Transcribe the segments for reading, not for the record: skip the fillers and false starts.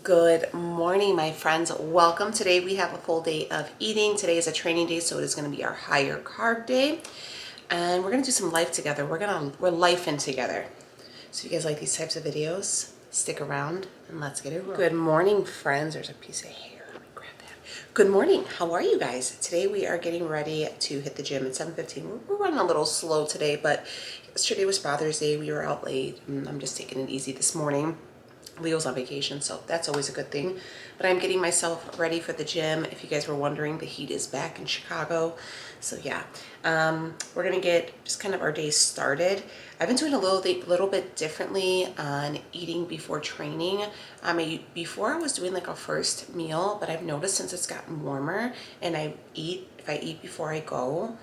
Good morning, my friends. Welcome. Today we have a full day of eating. Today is a training day, so it is going to be our higher carb day. And we're going to do some life together. We're lifing together. So if you guys like these types of videos, stick around and let's get it rolling. Good morning, friends. There's a piece of hair. Let me grab that. Good morning. How are you guys? Today we are getting ready to hit the gym at 7:15. We're running a little slow today, but yesterday was Father's Day. We were out late, and I'm just taking it easy this morning. Leo's on vacation, so that's always a good thing. But I'm getting myself ready for the gym. If you guys were wondering, the heat is back in Chicago. So yeah, we're gonna get just kind of our day started. I've been doing a little bit differently on eating before training. Before I was doing like a first meal, but I've noticed since it's gotten warmer and if I eat before I go,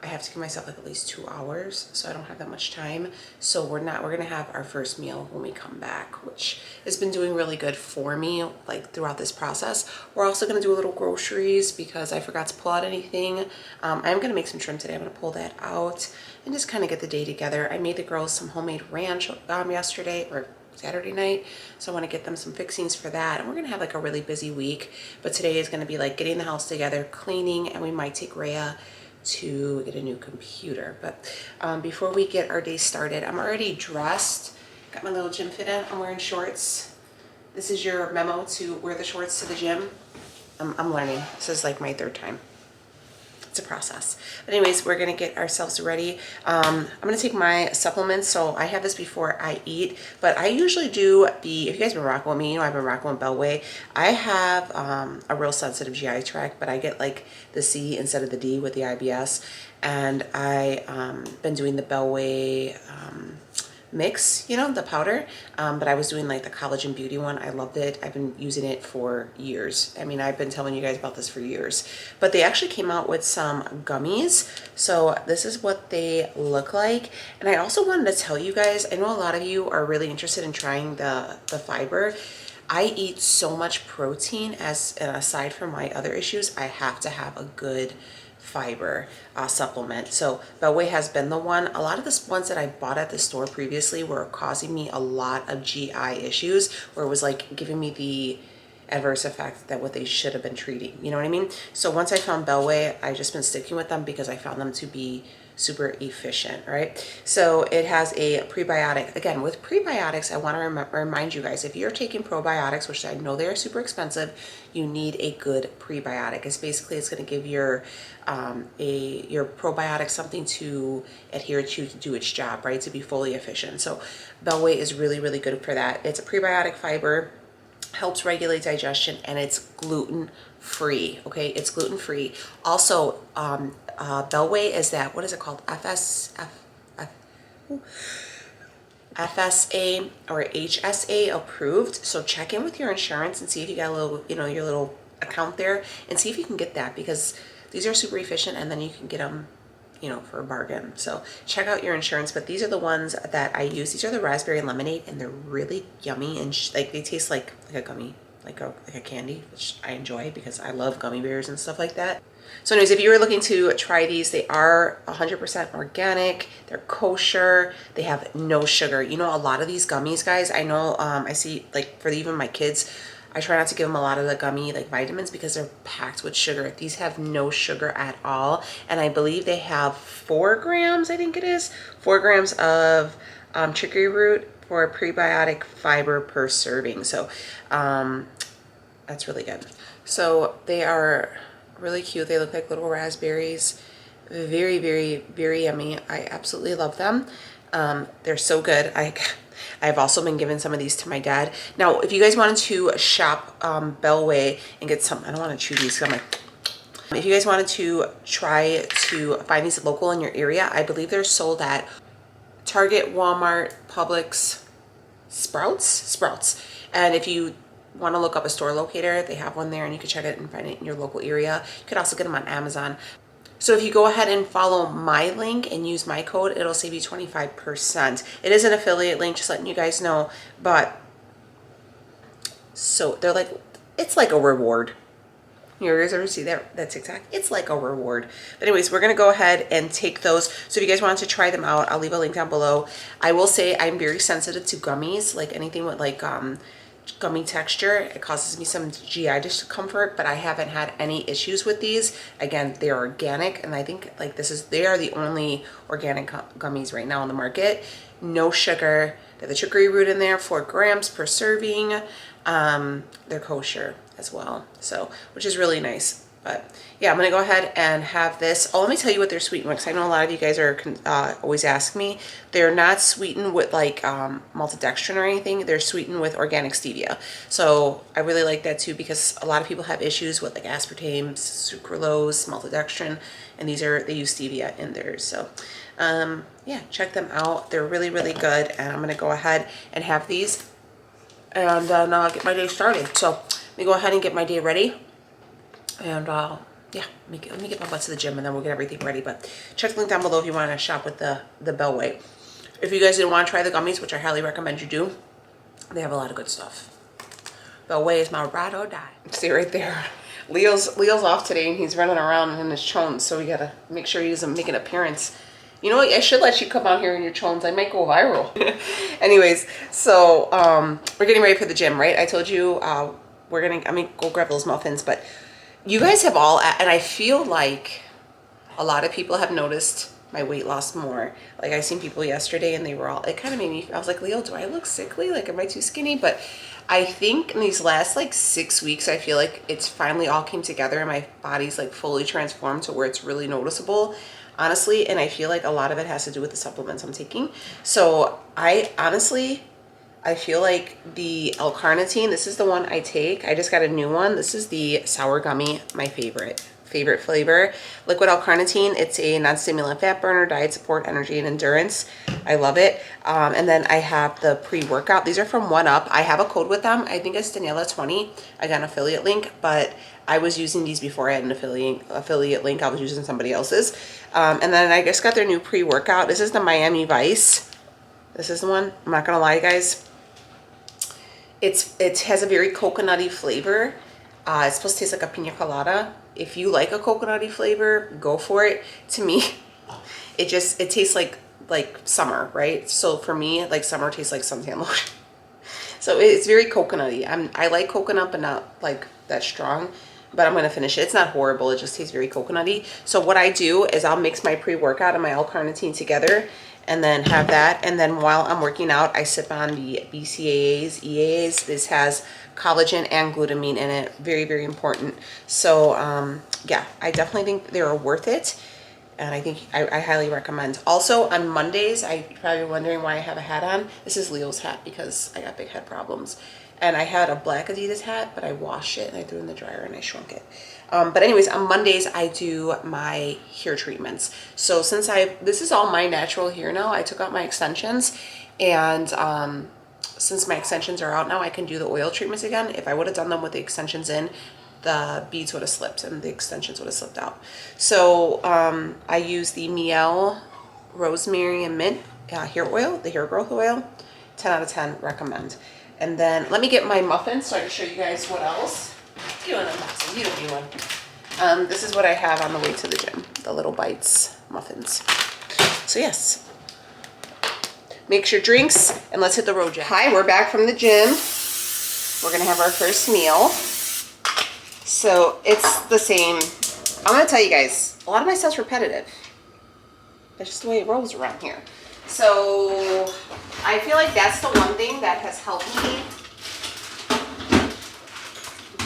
I have to give myself like at least 2 hours, so I don't have that much time. So we're gonna have our first meal when we come back, which has been doing really good for me like throughout this process. We're also gonna do a little groceries because I forgot to pull out anything. I'm gonna make some shrimp today. I'm gonna pull that out and just kind of get the day together. I made the girls some homemade ranch yesterday or Saturday night, so I want to get them some fixings for that. And we're gonna have like a really busy week, but today is gonna be like getting the house together, cleaning, and we might take Rhea to get a new computer. But before we get our day started, I'm already dressed, got my little gym fit in. I'm wearing shorts. This is your memo to wear the shorts to the gym. I'm learning. This is like my third time. It's a process. But anyways, we're gonna get ourselves ready. I'm gonna take my supplements. So I have this before I eat, but I usually do if you guys have been rocking with me, you know I've been rocking with Bellway. I have a real sensitive GI tract, but I get like the C instead of the D with the IBS. And I been doing the Bellway mix, you know, the powder, but I was doing like the Collagen Beauty one. I loved it. I've been using it for years. I mean, I've been telling you guys about this for years, but they actually came out with some gummies. So this is what they look like. And I also wanted to tell you guys, I know a lot of you are really interested in trying the fiber. I eat so much protein aside from my other issues, I have to have a good fiber supplement. So Bellway has been the one. A lot of the ones that I bought at the store previously were causing me a lot of GI issues, where it was like giving me the adverse effect that what they should have been treating. You know what I mean? So once I found Bellway, I've just been sticking with them because I found them to be super efficient, right? So it has a prebiotic. Again, with prebiotics, I want to remind you guys, if you're taking probiotics, which I know they are super expensive, you need a good prebiotic. It's going to give your probiotic something to adhere to do its job, right? To be fully efficient. So Bellway is really, really good for that. It's a prebiotic fiber, helps regulate digestion, and it's gluten-free, okay? It's gluten-free. Also, Bellway is that, what is it called? FSA or HSA approved. So check in with your insurance and see if you got a little, you know, your little account there, and see if you can get that, because these are super efficient, and then you can get them, you know, for a bargain. So check out your insurance. But these are the ones that I use. These are the raspberry lemonade, and they're really yummy, and like they taste like a gummy, like a candy, which I enjoy because I love gummy bears and stuff like that. So anyways, if you were looking to try these, they are 100% organic. They're kosher. They have no sugar. You know, a lot of these gummies, guys, I know I see like for even my kids, I try not to give them a lot of the gummy like vitamins because they're packed with sugar. These have no sugar at all. And I believe they have 4 grams, I think it is, 4 grams of chicory root for prebiotic fiber per serving. So that's really good. So they are really cute. They look like little raspberries. Very, very, very yummy. I absolutely love them. They're so good. I've also been giving some of these to my dad. Now, if you guys wanted to shop Bellway and get some, I don't want to chew these, 'cause I'm like, if you guys wanted to try to find these local in your area, I believe they're sold at Target, Walmart, Publix, Sprouts. And if you want to look up a store locator, they have one there, and you can check it and find it in your local area. You could also get them on Amazon. So if you go ahead and follow my link and use my code, it'll save you 25%. It is an affiliate link, just letting you guys know. But so they're like, it's like a reward. You guys ever see that TikTok? It's like a reward. But anyways, we're gonna go ahead and take those. So if you guys want to try them out, I'll leave a link down below. I will say I'm very sensitive to gummies, like anything with like gummy texture. It causes me some GI discomfort, but I haven't had any issues with these. Again, they're organic, and I think like they are the only organic gummies right now on the market. No sugar. They have the chicory root in there, 4 grams per serving. They're kosher as well, so which is really nice. But yeah, I'm gonna go ahead and have this. Oh, let me tell you what they're sweetened with, because I know a lot of you guys are always ask me. They're not sweetened with like maltodextrin or anything. They're sweetened with organic stevia. So I really like that too, because a lot of people have issues with like aspartame, sucralose, maltodextrin, and they use stevia in theirs. So yeah, check them out. They're really, really good. And I'm gonna go ahead and have these, and now I'll get my day started. So let me go ahead and get my day ready. And yeah, let me get my butt to the gym, and then we'll get everything ready. But check the link down below if you want to shop with the Bellway. If you guys didn't want to try the gummies, which I highly recommend you do, they have a lot of good stuff. Bellway is my ride or die. See right there, Leo's off today, and he's running around in his chones, so we gotta make sure he doesn't make an appearance. You know what? I should let you come out here in your chones. I might go viral. Anyways, so we're getting ready for the gym, right? I told you I'm gonna go grab those muffins, but you guys have all, and I feel like a lot of people have noticed my weight loss more. Like I seen people yesterday, and they were all, it kind of made me, I was like, Leo, do I look sickly? Like, am I too skinny? But I think in these last like 6 weeks, I feel like it's finally all came together, and my body's like fully transformed to where it's really noticeable, honestly. And I feel like a lot of it has to do with the supplements I'm taking. So I feel like the L-CARNITINE, this is the one I take. I just got a new one. This is the sour gummy, my favorite flavor. Liquid L-CARNITINE. It's a non-stimulant fat burner, diet support, energy, and endurance. I love it. And then I have the pre-workout. These are from 1UP. I have a code with them. I think it's Daniela20. I got an affiliate link, but I was using these before I had an affiliate link. I was using somebody else's. And then I just got their new pre-workout. This is the Miami Vice. This is the one. I'm not gonna lie, guys. It has a very coconutty flavor. It's supposed to taste like a pina colada. If you like a coconutty flavor, go for it. To me, it tastes like summer, right? So for me, like summer tastes like suntan lotion. So it's very coconutty. I like coconut, but not like that strong. But I'm gonna finish it. It's not horrible. It just tastes very coconutty. So what I do is I'll mix my pre-workout and my L-CARNITINE together, and then have that. And then while I'm working out, I sip on the BCAAs, EAAs. This has collagen and glutamine in it. Very, very important. So yeah, I definitely think they're worth it. And I think I highly recommend. Also on Mondays, you're probably wondering why I have a hat on. This is Leo's hat because I got big head problems. And I had a black Adidas hat, but I washed it and I threw it in the dryer and I shrunk it. But anyways, on Mondays, I do my hair treatments. So since this is all my natural hair now, I took out my extensions, and since my extensions are out now, I can do the oil treatments again. If I would have done them with the extensions in, the beads would have slipped and the extensions would have slipped out. So I use the Miel Rosemary and Mint hair oil, the hair growth oil. 10 out of 10, recommend. And then let me get my muffins so I can show you guys what else. Do an unboxing. You don't need one. This is what I have on the way to the gym. The Little Bites muffins. So yes. Mix your drinks and let's hit the road, Jack. Hi, we're back from the gym. We're gonna have our first meal. So it's the same. I'm gonna tell you guys, a lot of my stuff's repetitive. That's just the way it rolls around here. So I feel like that's the one thing that has helped me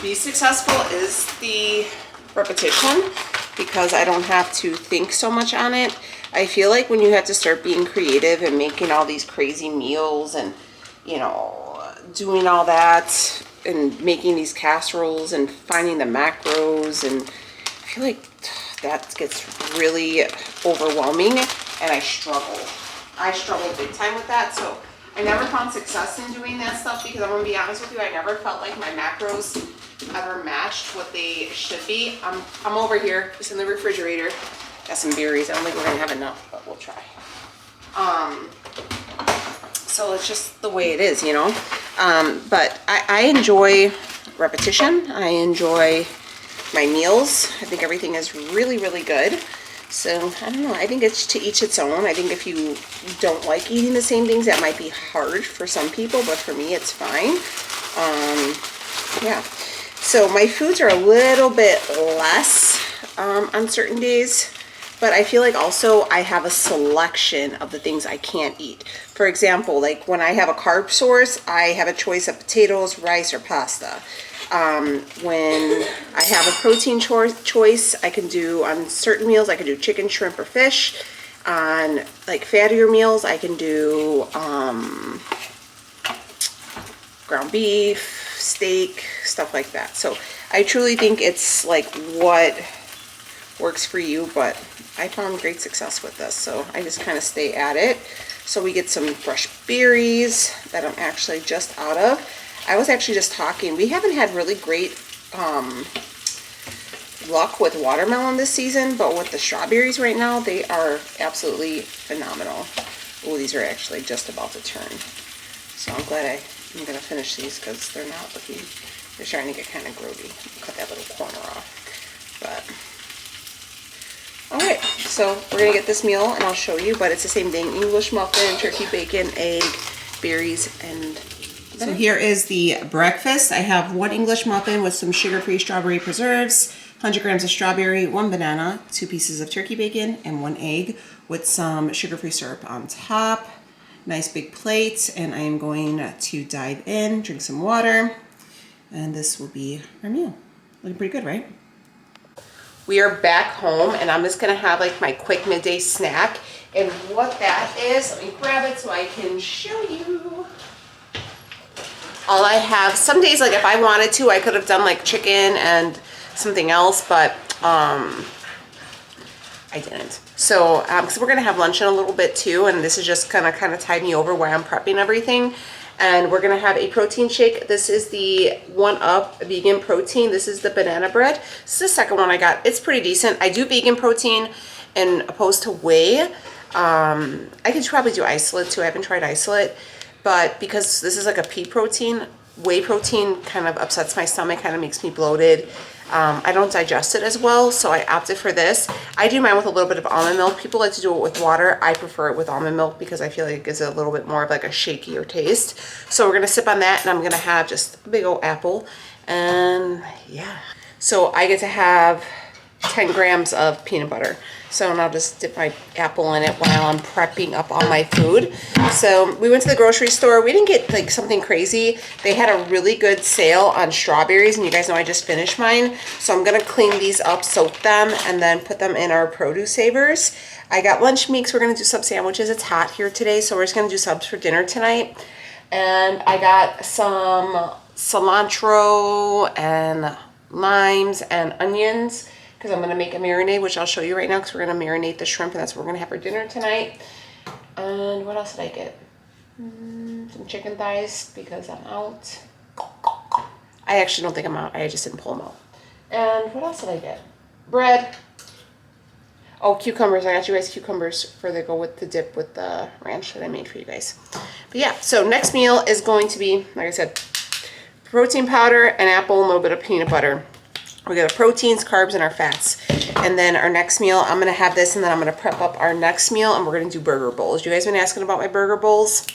be successful is the repetition, because I don't have to think so much on it. I feel like when you have to start being creative and making all these crazy meals and, you know, doing all that and making these casseroles and finding the macros, and I feel like that gets really overwhelming and I struggle. I struggle big time with that. So I never found success in doing that stuff because I'm gonna be honest with you, I never felt like my macros ever matched what they should be. I'm over here, just in the refrigerator. Got some berries. I don't think we're gonna have enough, but we'll try. So it's just the way it is, you know. But I enjoy repetition. I enjoy my meals. I think everything is really, really good. So I don't know, I think it's to each its own. I think if you don't like eating the same things, that might be hard for some people, but for me it's fine. Yeah. So my foods are a little bit less on certain days, but I feel like also I have a selection of the things I can't eat. For example, like when I have a carb source, I have a choice of potatoes, rice, or pasta. When I have a protein choice, I can do on certain meals, I can do chicken, shrimp, or fish. On like fattier meals, I can do ground beef, steak, stuff like that. So I truly think it's like what works for you, but I found great success with this, so I just kind of stay at it. So we get some fresh berries that I'm actually just out of. I was actually just talking, we haven't had really great luck with watermelon this season, but with the strawberries right now, they are absolutely phenomenal. Oh, these are actually just about to turn. So I'm glad I'm gonna finish these because they're not looking, they're starting to get kind of grody. Cut that little corner off. But all right, so we're gonna get this meal and I'll show you, but it's the same thing: English muffin, turkey bacon, egg, berries, and so here is the breakfast. I have 1 English muffin with some sugar-free strawberry preserves, 100 grams of strawberry, 1 banana, 2 pieces of turkey bacon, and 1 egg with some sugar-free syrup on top. Nice big plate, and I am going to dive in, drink some water, and this will be our meal. Looking pretty good, right? We are back home, and I'm just gonna have like my quick midday snack. And what that is, let me grab it so I can show you. All I have, some days, like if I wanted to, I could have done like chicken and something else, but I didn't. So, because we're gonna have lunch in a little bit too, and this is just gonna kind of tide me over while I'm prepping everything. And we're gonna have a protein shake. This is the 1UP vegan protein. This is the banana bread. This is the second one I got. It's pretty decent. I do vegan protein and opposed to whey. I could probably do isolate too. I haven't tried isolate, but because this is like a pea protein, whey protein kind of upsets my stomach, kind of makes me bloated. I don't digest it as well, so I opted for this. I do mine with a little bit of almond milk. People like to do it with water. I prefer it with almond milk because I feel like it gives it a little bit more of like a shakier taste. So we're gonna sip on that, and I'm gonna have just a big old apple, and yeah. So I get to have 10 grams of peanut butter. So and I'll just dip my apple in it while I'm prepping up all my food. So we went to the grocery store. We didn't get like something crazy. They had a really good sale on strawberries, and you guys know I just finished mine. So I'm gonna clean these up, soak them, and then put them in our produce savers. I got lunch meats. We're gonna do sub sandwiches. It's hot here today, so we're just gonna do subs for dinner tonight. And I got some cilantro and limes and onions, because I'm going to make a marinade, which I'll show you right now, because we're going to marinate the shrimp, and that's what we're going to have for dinner tonight. And what else did I get? Some chicken thighs, because I'm out. I actually don't think I'm out. I just didn't pull them out. And what else did I get? Bread. Oh, cucumbers. I got you guys cucumbers for the go with the dip with the ranch that I made for you guys. But yeah, so next meal is going to be, like I said, protein powder, an apple, a little bit of peanut butter. We got our proteins, carbs, and our fats. And then our next meal, I'm gonna have this, and then I'm gonna prep up our next meal, and we're gonna do burger bowls. You guys been asking about my burger bowls?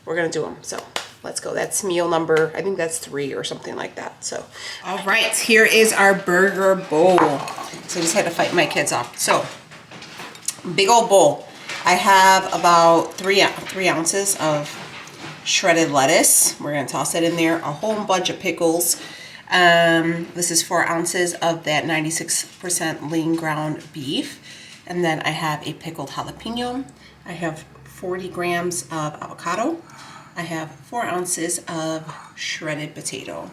We're gonna do them, so let's go. That's meal number, I think that's 3 or something like that, so. All right, here is our burger bowl. So I just had to fight my kids off. So, big old bowl. I have about 3 ounces of shredded lettuce. We're gonna toss that in there, a whole bunch of pickles. This is 4 ounces of that 96% lean ground beef. And then I have a pickled jalapeno. I have 40 grams of avocado. I have 4 ounces of shredded potato.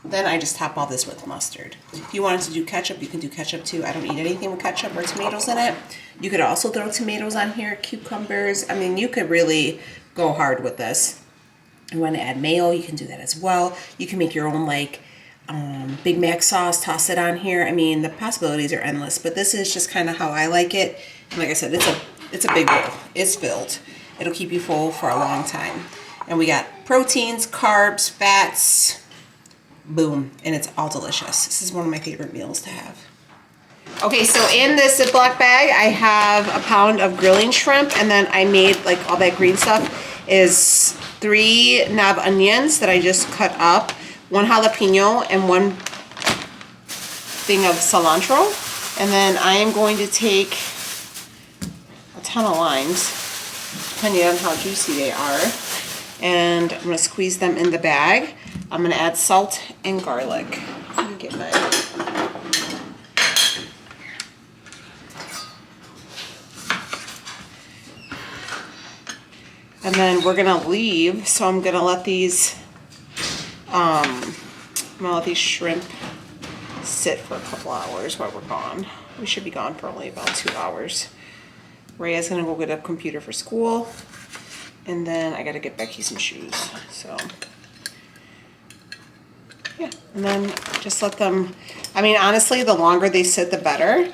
Then I just top all this with mustard. If you wanted to do ketchup, you can do ketchup too. I don't eat anything with ketchup or tomatoes in it. You could also throw tomatoes on here, cucumbers. I mean, you could really go hard with this. If you want to add mayo, you can do that as well. You can make your own like Big Mac sauce, toss it on here. I mean, the possibilities are endless, but this is just kind of how I like it. And like I said, it's a big bowl. It's filled. It'll keep you full for a long time. And we got proteins, carbs, fats, boom, and it's all delicious. This is one of my favorite meals to have. Okay, so in this Ziploc bag, I have a pound of grilling shrimp, and then I made like all that green stuff is 3 knob onions that I just cut up, 1 jalapeno, and 1 thing of cilantro. And then I am going to take a ton of limes, depending on how juicy they are. And I'm going to squeeze them in the bag. I'm going to add salt and garlic. Let me get my... And then we're going to leave, so I'm going to let these, shrimp sit for a couple hours while we're gone. We should be gone for only about 2 hours. Rhea's gonna go get a computer for school, and then I gotta get Becky some shoes. So yeah, and then just let them, I mean, honestly, the longer they sit, the better,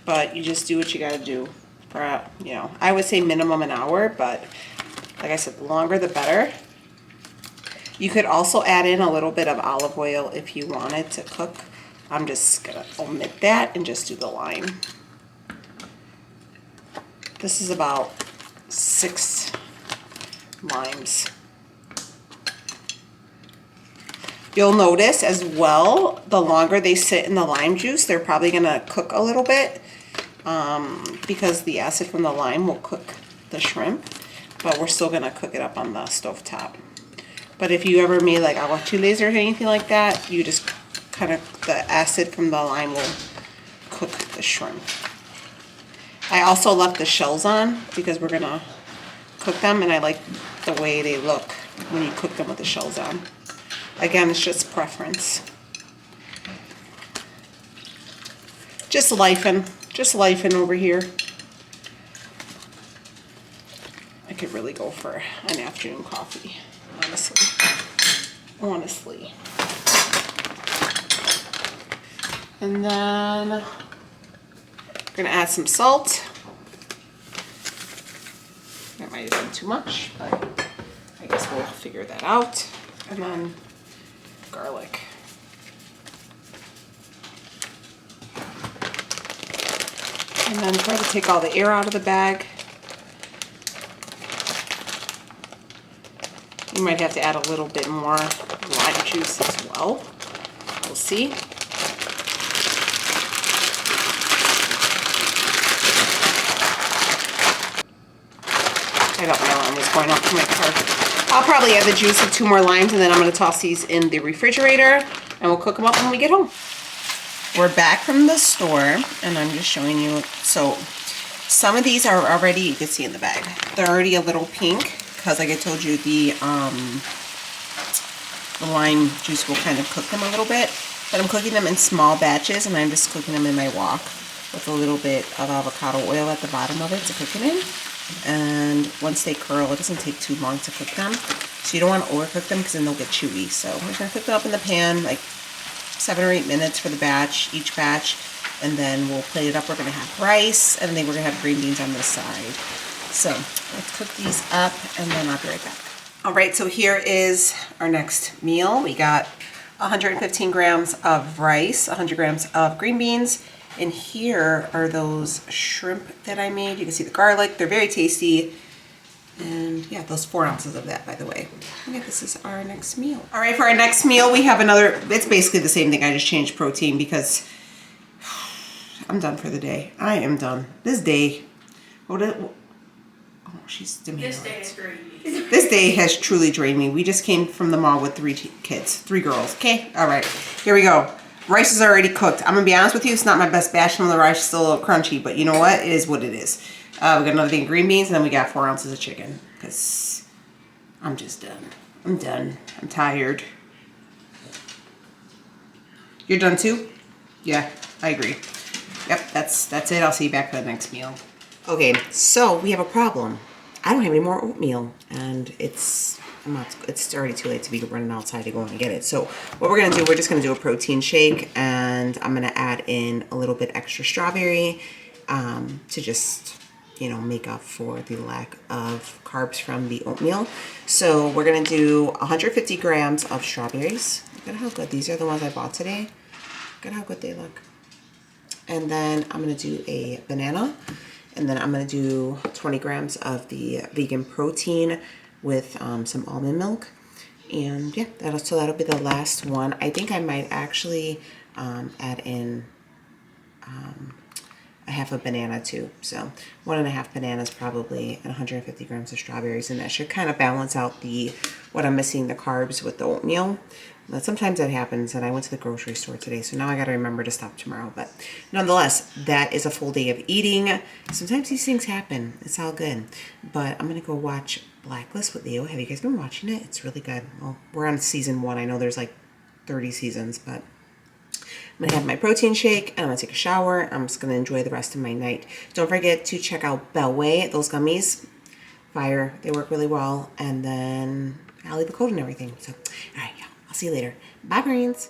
but you just do what you gotta do for, you know, I would say minimum an hour, but like I said, the longer the better. You could also add in a little bit of olive oil if you wanted to cook. I'm just gonna omit that and just do the lime. This is about 6 limes. You'll notice as well, the longer they sit in the lime juice, they're probably gonna cook a little bit because the acid from the lime will cook the shrimp, but we're still gonna cook it up on the stovetop. But if you ever made like aguachiles or anything like that, you just kind of, the acid from the lime will cook the shrimp. I also left the shells on because we're gonna cook them, and I like the way they look when you cook them with the shells on. Again, it's just preference. Just lifing over here. I could really go for an afternoon coffee, honestly. And then we're gonna add some salt. That might have been too much, but I guess we'll figure that out. And then garlic. And then try to take all the air out of the bag. You might have to add a little bit more lime juice as well. We'll see. I thought my alarm was going off to my car. I'll probably add the juice of 2 more limes, and then I'm going to toss these in the refrigerator, and we'll cook them up when we get home. We're back from the store, and I'm just showing you. So some of these are already, you can see in the bag, they're already a little pink because, like I told you, the lime juice will kind of cook them a little bit. But I'm cooking them in small batches, and I'm just cooking them in my wok with a little bit of avocado oil at the bottom of it to cook it in. And once they curl, it doesn't take too long to cook them. So you don't want to overcook them because then they'll get chewy. So we're just going to cook them up in the pan like 7 or 8 minutes for the batch, each batch. And then we'll plate it up. We're going to have rice, and then we're going to have green beans on the side. So let's cook these up, and then I'll be right back. All right, so here is our next meal. We got 115 grams of rice, 100 grams of green beans, and here are those shrimp that I made. You can see the garlic. They're very tasty. And yeah, those 4 ounces of that, by the way. Okay, this is our next meal. All right, for our next meal, we have another, it's basically the same thing. I just changed protein because I'm done for the day. I am done. This day, she's demanding. This day has drained me. This day has truly drained me. We just came from the mall with 3 kids, 3 girls. Okay, all right, here we go. Rice is already cooked. I'm gonna be honest with you, it's not my best batch. Some of the rice is still a little crunchy, but you know what? It is what it is. We got another thing of green beans, and then we got 4 ounces of chicken because I'm just done. I'm done. I'm tired. You're done too? Yeah, I agree. Yep, that's it. I'll see you back for the next meal. Okay, so we have a problem. I don't have any more oatmeal, and it's already too late to be running outside to go and get it. So what we're gonna do, we're just gonna do a protein shake, and I'm gonna add in a little bit extra strawberry to just, you know, make up for the lack of carbs from the oatmeal. So we're gonna do 150 grams of strawberries. Look at how good, these are the ones I bought today. Look at how good they look. And then I'm gonna do a banana. And then I'm gonna do 20 grams of the vegan protein. with some almond milk. And yeah, that'll be the last one. I think I might actually add in a half a banana too. So 1.5 bananas probably, and 150 grams of strawberries, and that should kind of balance out what I'm missing, the carbs with the oatmeal. But sometimes that happens, and I went to the grocery store today, so now I got to remember to stop tomorrow. But nonetheless, that is a full day of eating. Sometimes these things happen. It's all good. But I'm going to go watch Blacklist with Leo. Have you guys been watching it? It's really good. Well, we're on season 1. I know there's like 30 seasons, but I'm going to have my protein shake, and I'm going to take a shower. I'm just going to enjoy the rest of my night. Don't forget to check out Bellway, those gummies. Fire. They work really well. And then I'll leave a code and everything. So, all right, y'all. I'll see you later. Bye, brains.